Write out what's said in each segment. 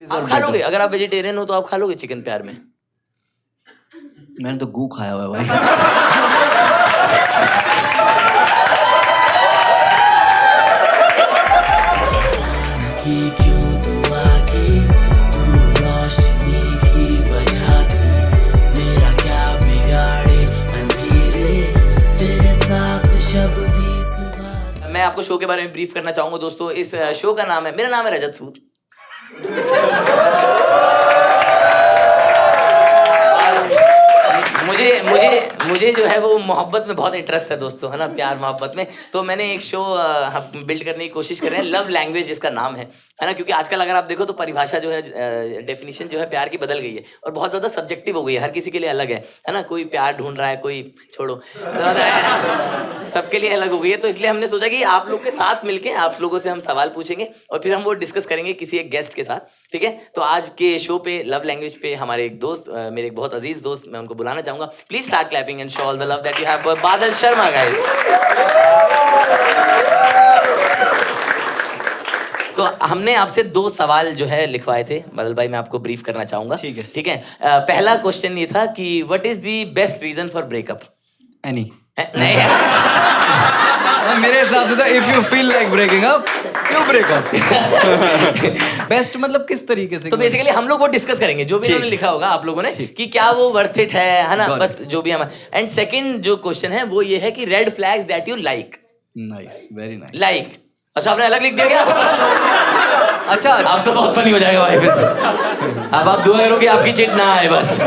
आप खा लोगे? अगर आप वेजिटेरियन हो तो आप खा लोगे चिकन प्यार में? मैंने तो गू खाया हुआ है भाई। मैं आपको शो के बारे में ब्रीफ करना चाहूंगा दोस्तों। इस शो का नाम है, मेरा नाम है रजत सूद। मुझे जो है वो मोहब्बत में बहुत इंटरेस्ट है दोस्तों, है ना, प्यार मोहब्बत में। तो मैंने एक शो हम बिल्ड करने की कोशिश कर रहे हैं, लव लैंग्वेज जिसका नाम है ना, क्योंकि आजकल अगर आप देखो तो परिभाषा जो है, डेफिनेशन जो है प्यार की बदल गई है और बहुत ज़्यादा सब्जेक्टिव हो गई है, हर किसी के लिए अलग है ना। कोई प्यार ढूंढ रहा है, कोई छोड़ो, सबके लिए अलग हो गई है। तो इसलिए हमने सोचा कि आप लोग के साथ मिलके आप लोगों से हम सवाल पूछेंगे और फिर हम वो डिस्कस करेंगे किसी एक गेस्ट के साथ, ठीक है। तो आज के शो पे लव लैंग्वेज पे हमारे एक दोस्त, मेरे एक बहुत अजीज दोस्त, मैं उनको बुलाना चाहूंगा। Please start clapping and show all the love that you have for बादल शर्मा गाइस। तो हमने आपसे 2 सवाल जो है लिखवाए थे बादल भाई, मैं आपको ब्रीफ करना चाहूंगा, ठीक है। पहला क्वेश्चन ये था कि what is the best reason for breakup? Any नहीं मेरे हिसाब से तो if you feel like breaking up you break up. Best मतलब किस तरीके से? तो बेसिकली हम लोग वो डिस्कस करेंगे जो भी इन्होंने लिखा होगा आप लोगों ने, कि क्या वो वर्थ इट है ना, बस जो भी हमारा। एंड सेकंड जो क्वेश्चन है वो ये है कि red flags that you like. Nice, very nice. Like, अच्छा आपने अलग लिख दिया क्या? अच्छा, अब तो बहुत फनी हो जाएगा भाई फिर। अब आप दुआ करो कि आपकी चिट ना आए बस।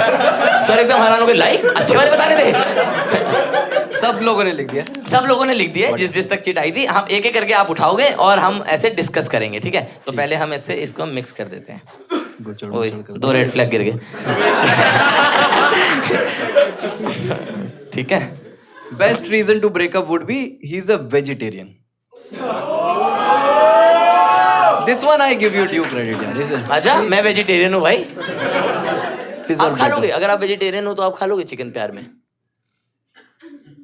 सर एकदम हैरान हो गए, लाइक अच्छे वाले बता रहे थे। सब लोगों ने लिख दिया, सब लोगों ने लिख दिया, जिस तक चिट आई थी। हम एक एक करके आप उठाओगे और हम ऐसे डिस्कस करेंगे, ठीक है। तो पहले हम ऐसे इसको मिक्स कर देते हैं। 2 रेड फ्लैग गिर गए। ठीक है। Best reason to breakup would be he is a vegetarian. This one I give you due credit यार। अच्छा, मैं वेजिटेरियन हूँ भाई। Deserve आप खा better. लोगे? अगर आप वेजिटेरियन हो तो आप खा लोगे चिकन प्यार में?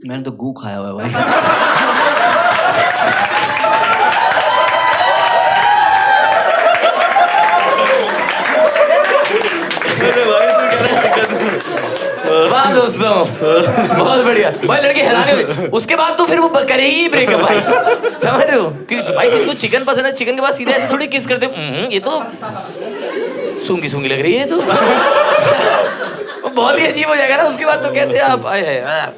मैंने तो गू खाया हुआ है भाई। वाह दोस्तों, बहुत बढ़िया भाई, लड़के हैरान हुए। उसके बाद तो फिर वो करेगी ही ब्रेकअप भाई, समझ रहे हो? क्योंकि भाई किसी को चिकन पसंद है, चिकन के बाद सीधे ऐसे थोड़ी किस करते, ये तो सूंगी सूंगी लग रही है, तो बहुत ही अजीब हो जाएगा ना उसके बाद। तो कैसे आप आए?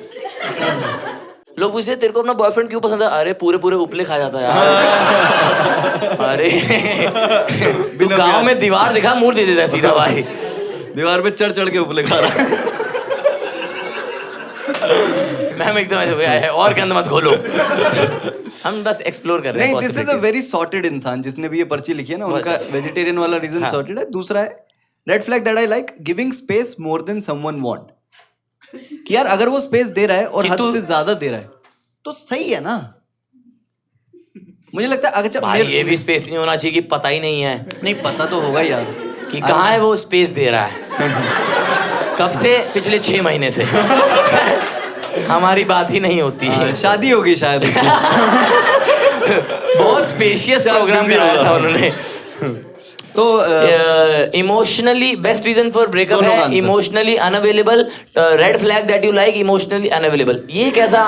लोग पूछते तेरे को अपना बॉयफ्रेंड क्यों पसंद है? अरे पूरे पूरे उपले खा जाता है यार। अरे तू गाँव में दीवार दिखा, मुंह दे देता है सीधा भाई। दीवार पे चढ़ चढ़ के उपले खा रहा है। मैम एकदम ऐसे हो गया है, और गंद मत खोलो। हम बस एक्सप्लोर कर रहे हैं। नहीं, this is a very sorted इंसान जिसने भी ये पर्ची लिखी है ना, उनका वेजिटेरियन वाला रीजन सॉर्टेड है। दूसरा है red flag that I like giving space more than someone want. कि यार अगर वो स्पेस दे रहा है और हद से ज्यादा दे रहा है तो सही है ना। मुझे लगता है अगर भाई ये भी स्पेस नहीं होना चाहिए कि पता ही नहीं है। नहीं, पता तो होगा यार कि कहाँ है वो स्पेस दे रहा है। कब से? पिछले 6 महीने से। हमारी बात ही नहीं होती है। शादी होगी शायद उसकी। बहुत स्पेशियस प्रोग्राम कराया था उन्होंने। तो emotionally best reason for breakup है emotionally unavailable. Red flag that you like emotionally unavailable. ये कैसा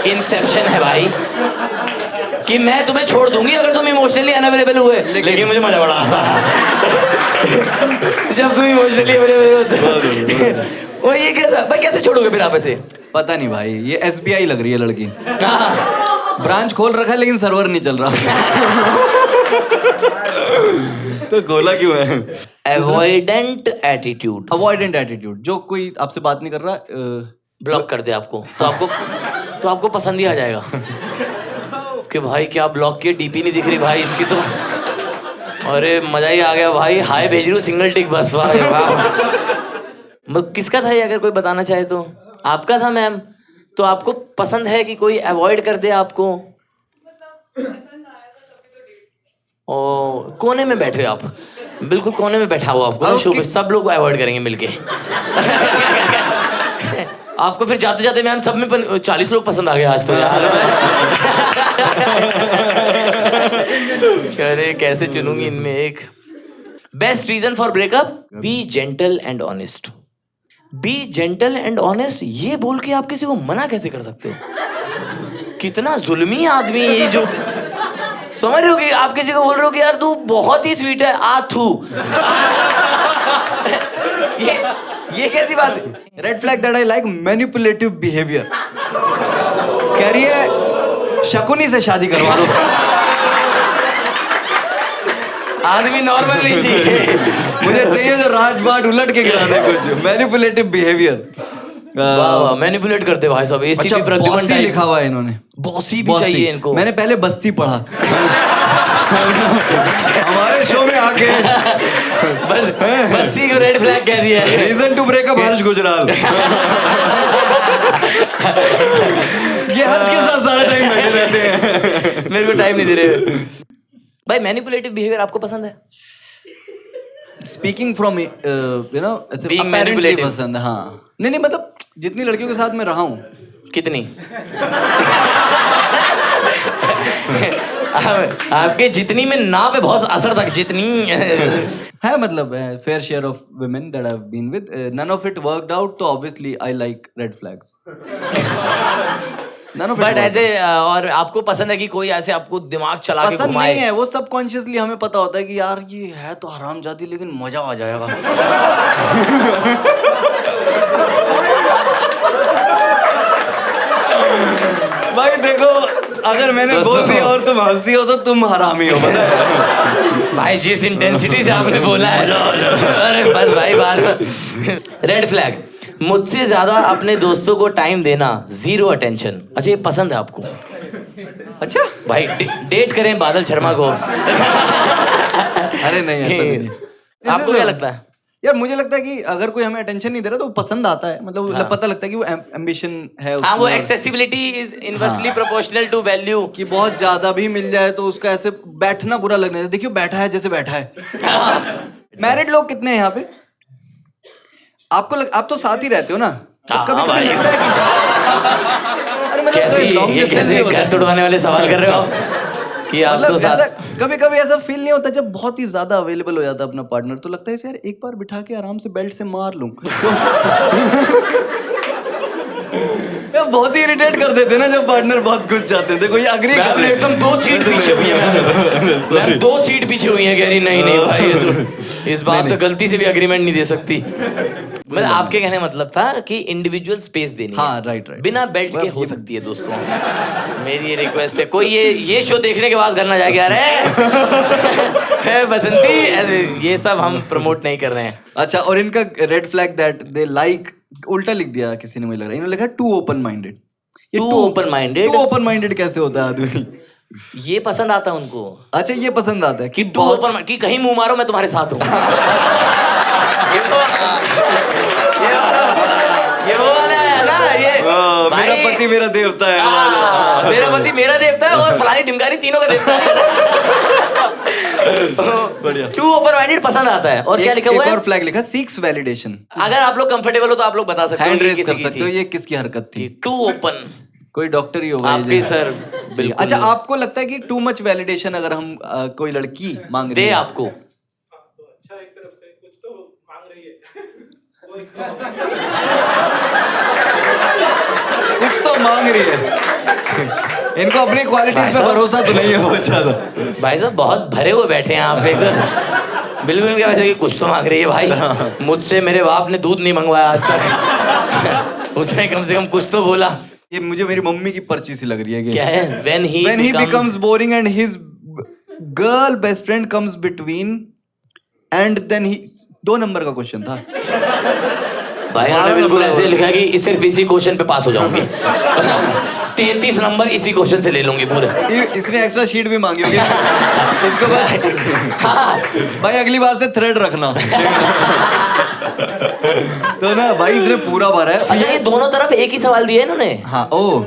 इंसेप्शन है भाई कि मैं तुम्हें छोड़ दूंगी अगर तुम इमोशनली अनअवेलेबल हुए, लेकिन मुझे मजा बड़ा आता जब तुम इमोशनली अवेलेबल हो। वो ये कैसा भाई, कैसे छोड़ोगे फिर आप ऐसे? पता नहीं भाई, ये SBI लग रही है लड़की। ब्रांच खोल रखा है लेकिन सर्वर नहीं चल रहा। तो खोला क्यों है? Avoidant attitude. अवॉइडेंट एटीट्यूड, जो कोई आपसे बात नहीं कर रहा ब्लॉक कर दे आपको, तो आपको पसंद ही आ जाएगा कि भाई क्या ब्लॉक किया, डीपी नहीं दिख रही भाई इसकी तो। अरे मजा ही आ गया भाई, हाय भेज रही हूँ सिंगल टिक बस। वाह, किसका था ये अगर कोई बताना चाहे तो? आपका था मैम। तो आपको पसंद है कि कोई अवॉइड कर दे आपको? ओ, कोने में बैठे हो आप, बिल्कुल कोने में बैठा हुआ आपको शो पे, सब लोग अवॉइड करेंगे मिलके। आपको फिर जाते जाते मैम सब में 40 लोग पसंद आ गए आज तो यार। अरे कैसे चुनूंगी इनमें एक। Best reason for breakup, be gentle and honest. Be gentle and honest, ये बोल के आप किसी को मना कैसे कर सकते हो? कितना जुल्मी आदमी है ये, जो समझ रहे हो कि आप किसी को बोल रहे हो कि यार तू बहुत ही स्वीट है, थू। ये कैसी बात है? Red flag that I like, manipulative behaviour. कह रही है शकुनी से शादी करवा दो। आदमी नॉर्मल नहीं चाहिए, मुझे चाहिए जो राज बाट उलट के गिरा दे कुछ। Manipulative behaviour. वाह, मैनिपुलेट करते भाई साहब। एसीपी अच्छा, प्रद्युमन बॉसी टाइप लिखा हुआ है इन्होंने। बॉसी भी चाहिए इनको। मैंने पहले बस्सी पढ़ा। हमारे शो में आके बस बस्सी को रेड फ्लैग कह दिया है। रीजन टू ब्रेकअप हर्ष गुजराल। ये हर्ष के साथ सारा टाइम बैठे रहते हैं। मेरे को टाइम नहीं दे रहे भाई। मैनिपुलेटिव बिहेवियर आपको पसंद है? Speaking from you know Being manipulative. पसंद है। हाँ, नहीं मतलब जितनी लड़कियों के साथ मैं रहा हूँ। कितनी? आपके जितनी में ना पे बहुत असर था। जितनी है मतलब fair share of women that I have been with, none of it worked out, तो obviously I like red flags. But ऐसे और आपको पसंद है कि कोई ऐसे आपको दिमाग चला के पसंद घुमाए? नहीं है, वो सबकॉन्शियसली हमें पता होता है कि यार ये है तो हरामजादी, लेकिन मजा आ जाएगा। भाई देखो, अगर मैंने बोल दिया और तुम हंसती हो तो तुम हरामी हो, पता है? भाई जिस इंटेंसिटी से आपने बोला है, अरे बस भाई बात। रेड फ्लैग, मुझसे ज्यादा अपने दोस्तों को टाइम देना, जीरो अटेंशन। अच्छा, ये पसंद है आपको? अच्छा भाई डेट करें बादल शर्मा को। अरे नहीं, ऐसा नहीं। आपको क्या लगता है? यार मुझे लगता है कि अगर कोई हमें अटेंशन नहीं दे रहा तो वो पसंद आता है, मतलब हाँ। पता लगता है कि वो एम्बिशन है हाँ, वो उसमें। Accessibility is inversely proportional to value. कि बहुत ज्यादा भी मिल जाए तो उसका ऐसे बैठना बुरा लगने लगता है। देखियो बैठा है जैसे बैठा है। मैरिड लोग कितने हैं यहाँ पे? आप तो साथ ही रहते हो ना, तो हाँ, कभी कभी भाई। लगता है कि अरे मतलब ये कैसे घर तोड़वाने वाले सवाल कर रहे हो आप? कि आप तो साथ कभी कभी ऐसा फील नहीं होता जब बहुत ही ज्यादा अवेलेबल हो जाता है अपना पार्टनर, तो लगता है यार एक बार बिठा के आराम से बेल्ट से मार लूं। यार बहुत ही इरिटेट कर देते ना जब पार्टनर बहुत कुछ चाहते हैं। देखो ये अग्री कर रहे हैं। एकदम 2 सीट पीछे हुई है। मैम 2 सीट पीछे हुई है, कह रही नहीं भाई, ये तो इस बात पे गलती से भी अग्रीमेंट नहीं दे सकती। मतलब आपके कहने मतलब था कि इंडिविजुअल स्पेस देनी हाँ, है। राइट। बिना बेल्ट के हो सकती है दोस्तों। मेरी ये रिक्वेस्ट है, कोई ये शो देखने के बाद घर ना जाके, अरे बसंती, ये सब हम प्रमोट नहीं कर रहे हैं। अच्छा, और इनका red flag that they like, उल्टा लिख दिया किसी ने, मुझे लग रहा है इन्होंने लिखा too open minded. Too open minded? Too open minded कैसे होता है आदमी? ये पसंद आता है उनको। अच्छा, ये पसंद आता है कि टू ओपन, कि कहीं मुंह मारो मैं तुम्हारे साथ हूँ। ये वो वाला है ना, ये मेरा पति मेरा देवता है, मेरा पति मेरा देवता है और फलानी ढिमकारी तीनों का देवता है। बढ़िया। टू ओपन माइंडेड पसंद आता है। और क्या लिखा हुआ है? एक और फ्लैग लिखा, सीक्स वैलिडेशन। अगर आप लोग कंफर्टेबल हो तो आप लोग बता सकते हो। हैंड रेज कर सकते हो, ये किसकी हरकत थी? टू ओपन, कोई डॉक्टर ही होगा आपके सर। बिल्कुल। अच्छा, आपको लगता है कि टू मच वैलिडेशन अगर हम कोई लड़की मांग रही दे है आपको, अच्छा एक तरफ से कुछ तो मांग रही है, कुछ तो मांग रही है। इनको अपनी क्वालिटीज पे भरोसा तो नहीं है बहुत ज्यादा। भाई साहब बहुत भरे हुए बैठे हैं आप एकदम। बिल्कुल क्या वैसे कि कुछ तो मांग रही है भाई। मुझसे मेरे बाप ने दूध नहीं मंगवाया आज तक। उसने कम से कम कुछ तो बोला। ये मुझे मेरी मम्मी की पर्ची सी लग रही है कि क्या है? When he becomes boring and his girl best friend comes between and then he 2 number का क्वेश्चन था भाई मैंने बिल्कुल ऐसे लिखा कि सिर्फ इसी क्वेश्चन पे पास हो जाऊंगी। 33 नंबर इसी क्वेश्चन से ले लूंगी पूरे। इसने एक्स्ट्रा शीट भी मांगी होगी इसको। हाँ। भाई अगली बार से थ्रेड रखना। तो ना भाई इसने पूरा भरा है। अच्छा, ये दोनों तरफ एक ही सवाल दिए इन्होंने? हाँ, ओ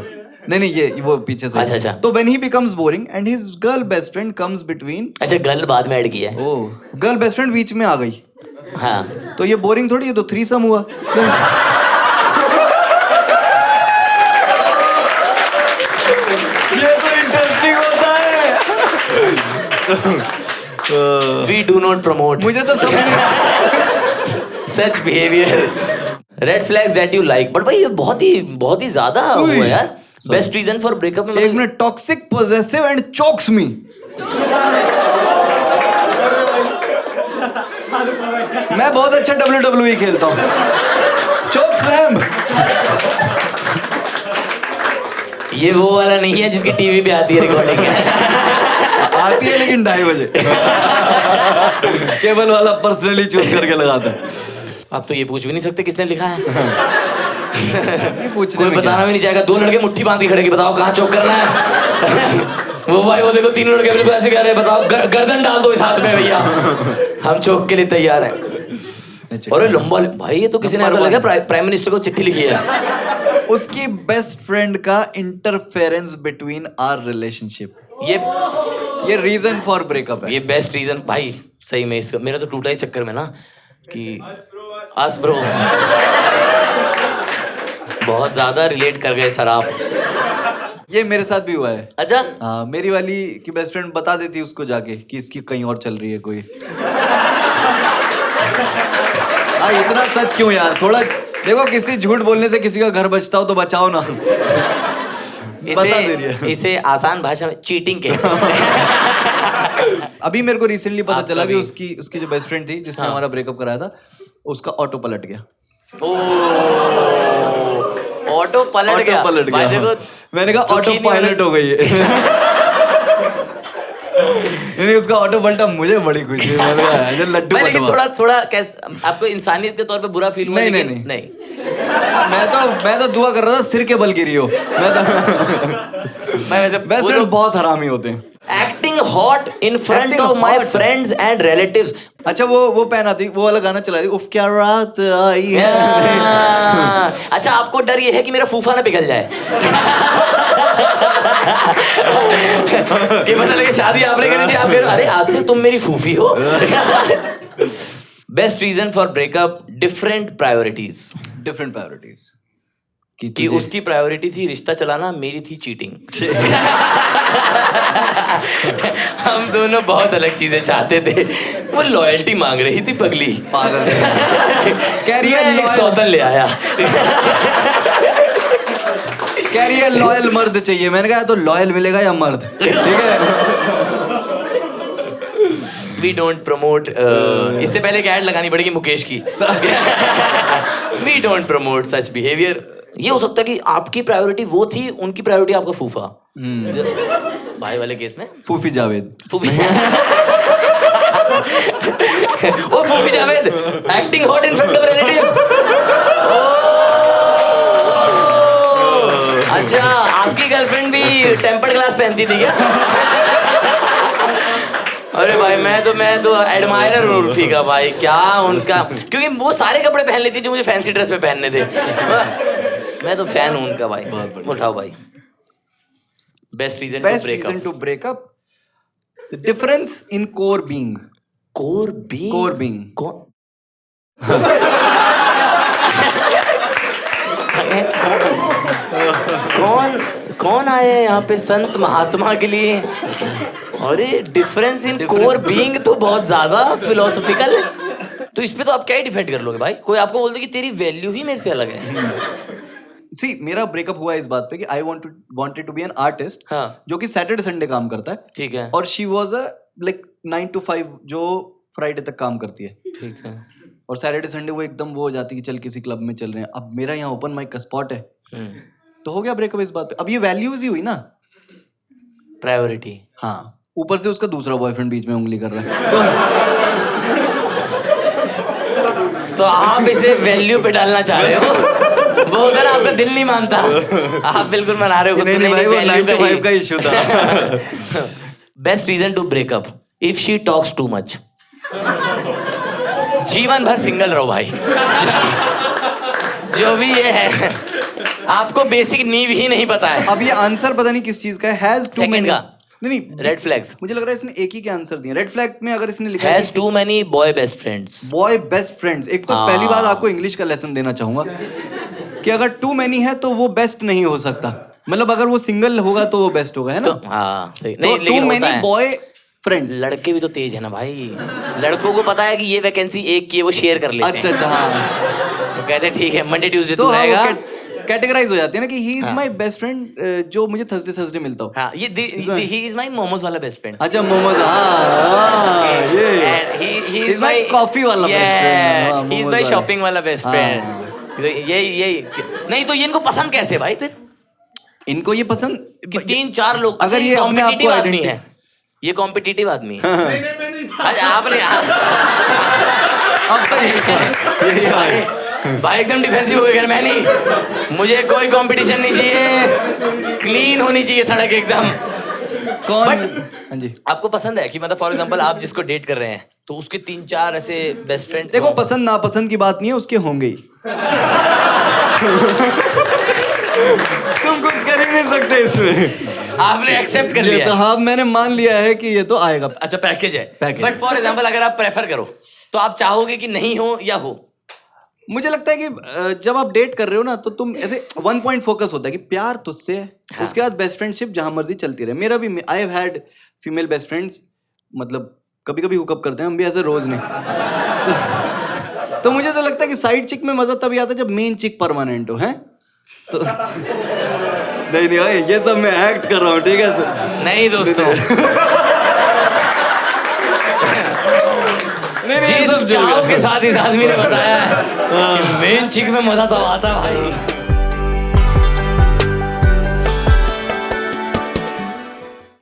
नहीं ये वो पीछे से। अच्छा। तो when he becomes boring and his girl best friend comes between। अच्छा, गर्ल बाद में ऐड किया है। ओ, गर्ल बेस्ट फ्रेंड बीच में आ गई। हाँ, तो ये बोरिंग थोड़ी है, तो थ्रीसम हुआ। ये तो इंटरेस्टिंग होता है। वी डू नॉट प्रमोट मुझे तो सब सच behaviour. Red flags that you like. But भाई ये बहुत ही ज्यादा हुआ है यार. बेस्ट रीजन फॉर ब्रेकअप में एक minute. Toxic, possessive and chokes me. मैं बहुत अच्छा WWE खेलता हूँ. Choke slam. ये वो वाला नहीं है जिसकी टीवी पे आती है रिकॉर्डिंग. आती है लेकिन 2:30 बजे. केबल वाला पर्सनली चूज करके लगाता है. आप तो ये पूछ भी नहीं सकते किसने लिखा है. पूछने कोई में बताना क्या? भी नहीं चाहेगा. 2 लड़के मुट्ठी बांध के खड़े कि बताओ कहाँ चौक करना है. वो भाई वो देखो 3 लड़के मेरे को ऐसे कह रहे हैं बताओ गर्दन डाल दो इस हाथ में भैया. हम चौक के लिए तैयार हैं. और ये लंबा भाई ये तो किसी ने ऐसा लगा प्राइम मिनिस्टर को चिट्ठी लिखी है. उसकी बेस्ट फ्रेंड का इंटरफेरेंस बिटवीन आवर रिलेशनशिप. ये रीजन फॉर ब्रेकअप है. ये बेस्ट रीजन भाई. सही में इसका मेरा तो टूटा इस चक्कर में ना कि अस ब्रो बहुत ज्यादा रिलेट कर गए सर आप. ये मेरे साथ भी हुआ है. अच्छा. हाँ, मेरी वाली की बेस्ट फ्रेंड बता देती उसको जाके कि इसकी कहीं और चल रही है कोई. हाँ, इतना सच क्यों यार. थोड़ा देखो, किसी झूठ बोलने से किसी का घर बचता हो तो बचाओ ना. बता दे रही है. इसे आसान भाषा में चीटिंग के. अभी मेरे को रिसेंटली पता चला कि भी? उसकी जो बेस्ट फ्रेंड थी जिसने हमारा ब्रेकअप कराया था, उसका ऑटो पलट गया. ऑटो पलट गया. भाई देखो मैंने कहा ऑटो पायलट हो गई है. नहीं, उसका ऑटो पलटा. मुझे बड़ी खुशी है. मैंने कहा जो लड्डू भाई लेकिन पलटवा. थोड़ा कैसे आपको इंसानियत के तौर पे बुरा फील हुआ. नहीं, लेकिन नहीं. मैं तो दुआ कर रहा था सिर के बल गिरी हो. मैं तो मैं वैसे बेस्ट फ्रेंड बहुत हरामी होते हैं. Acting hot in front Acting of my hot. Friends and relatives. अच्छा, वो पहन आती, वो वाला गाना चला दी, उफ क्या रात आई है. अच्छा आपको डर ये है कि मेरा फूफा ना पिघल जाए. कि पता लगे शादी आपने करी थी आप कह रहे हो, अरे आज से तुम मेरी फूफी हो. Best reason for breakup different priorities. Different priorities. कि उसकी प्रायोरिटी थी रिश्ता चलाना, मेरी थी चीटिंग. हम दोनों बहुत अलग चीजें चाहते थे. वो लॉयल्टी मांग रही थी पगली. पागल. कैरियर मैं एक सौतन ले आया. कैरियर लॉयल मर्द चाहिए. मैंने कहा तो लॉयल मिलेगा या मर्द. ठीक है. We don't promote. इससे पहले एक ऐड लगानी पड़ेगी मुकेश की. We don't promote such behaviour. ये हो सकता है कि आपकी प्रायोरिटी वो थी, उनकी प्रायोरिटी आपका फूफा. भाई वाले केस में फूफी जावेद. फूफी. ओ फूफी Javed acting hot in front of relatives. अच्छा आपकी गर्लफ्रेंड भी टेम्पर्ड ग्लास पहनती थी क्या? अरे भाई मैं तो एडमायरर हूँ उर्फी का भाई. क्या उनका, क्योंकि वो सारे कपड़े पहन लेती जो मुझे फैंसी ड्रेस में पहनने थे. मैं तो फैन हूँ उनका भाई. उठाओ भाई. Best reason to breakup. Difference in core being. Core being. कौन आए हैं यहाँ पे संत महात्मा के लिए? अरे डिफरेंस इन कोर बीइंग तो बहुत ज्यादा फिलोसॉफिकल है. तो इस पे तो आप क्या ही डिफेंड कर लोगे भाई. कोई आपको बोल दे कि तेरी वैल्यू ही मेरे से अलग है. सी, मेरा ब्रेकअप हुआ इस बात पे कि I wanted to be an artist. हाँ. जो कि सैटरडे संडे काम करता है. ठीक है. और she was a like 9 to 5 जो फ्राइडे तक काम करती है. ठीक है. और सैटरडे संडे वो एकदम वो हो जाती है कि चल किसी क्लब में चल रहे हैं. अब मेरा यहाँ ओपन माइक का स्पॉट है. तो हो गया ब्रेकअप इस बात पे. अब ये वैल्यूज ही हुई ना. प्रायोरिटी. हाँ. ऊपर से उसका दूसरा बॉयफ्रेंड बीच में उंगली कर रहा है. तो आप इसे वैल्यू पे डालना चाह रहे हो. वो उधर आपका दिल नहीं मानता. आप बिल्कुल मना रहे हो. नहीं भाई, वो 9 to 5 का इशू था. Best reason to breakup if she talks too much. जीवन भर सिंगल रहो भाई. जो भी ये है आपको बेसिक नींव ही नहीं पता है. अब ये आंसर पता नहीं किस चीज का है. हैज टू मेनी का. नहीं, रेड फ्लैग्स. मुझे लग रहा है इसने एक ही के आंसर दिए. रेड फ्लैग में अगर इसने लिखा has too many boy best friends. Boy best friends. एक तो पहली बात आपको इंग्लिश का लेसन देना चाहूंगा कि अगर टू मेनी है तो वो बेस्ट नहीं हो सकता. मतलब अगर वो सिंगल होगा तो वो बेस्ट होगा, है ना. तो हाँ सही. नहीं टू लेकिन मेनी बॉय फ्रेंड्स। लड़के भी तो तेज है ना भाई, लड़कों को पता है कि ये वैकेंसी एक की है, वो शेयर कर लेते अच्छा हैं। अच्छा हाँ। तो कहते हैं ठीक है मंडे ट्यूसडे सो तू हाँ, रहेगा। कैटेगराइज हो जाती है ना कि ही इज हाँ। माय बेस्ट फ्रेंड, जो मुझे थर्सडे मिलता हो। हाँ ये ही इज माय मोमोज वाला बेस्ट फ्रेंड। अच्छा मोमोज, हाँ ये he is my coffee वाला best friend, हाँ, ही इज momos माय वाला। शॉपिंग वाला बेस्ट हाँ। फ्रेंड। यही नहीं तो ये इनको पसंद कैसे भाई फिर इनको ये पसंद कि 3-4 लोग। अगर ये अपने आप को कॉम्पिटिटिव आदमी identity- है, ये कॉम्पिटिटिव आदमी है। नहीं नहीं मैं नहीं था। आज आपने अब तो यही है। भाई एकदम डिफेंसिव हो गया, मैं नहीं, मुझे कोई कंपटीशन नहीं चाहिए, क्लीन होनी चाहिए सड़क एकदम। कौन? But- हाँ जी। आपको पसंद है कि मतलब फॉर एग्जांपल आप जिसको डेट कर रहे हैं तो उसके 3-4 ऐसे बेस्ट फ्रेंड देखो पसंद नापसंद की बात नहीं है, उसके होंगे ही। तुम कुछ कर ही नहीं सकते इसमें। आपने एक्सेप्ट कर ये लिया तो है। हाँ मैंने मान लिया है कि ये तो आएगा। अच्छा पैकेज है। Package। बट फॉर एग्जांपल अगर आप प्रेफर करो तो आप चाहोगे कि नहीं हो या हो? मुझे लगता है कि जब आप डेट कर रहे हो ना तो तुम ऐसे वन पॉइंट फोकस होता है कि प्यार तुझसे है, हाँ। उसके बाद बेस्ट फ्रेंडशिप जहां मर्जी चलती रहे। मेरा भी I have had female best friends, मतलब कभी कभी हुकअप करते हैं हम भी, ऐसे रोज नहीं। तो मुझे तो लगता है कि साइड चिक में मजा तभी आता है जब मेन चिक परमानेंट हो, हैं तो नहीं नहीं भाई ये सब मैं एक्ट कर रहा हूँ, ठीक है तो नहीं दोस्तों, नहीं नहीं ये सब जिस जोक है। चाव के साथ इस आदमी ने बताया है कि मेन चिक में मजा तब आता है भाई।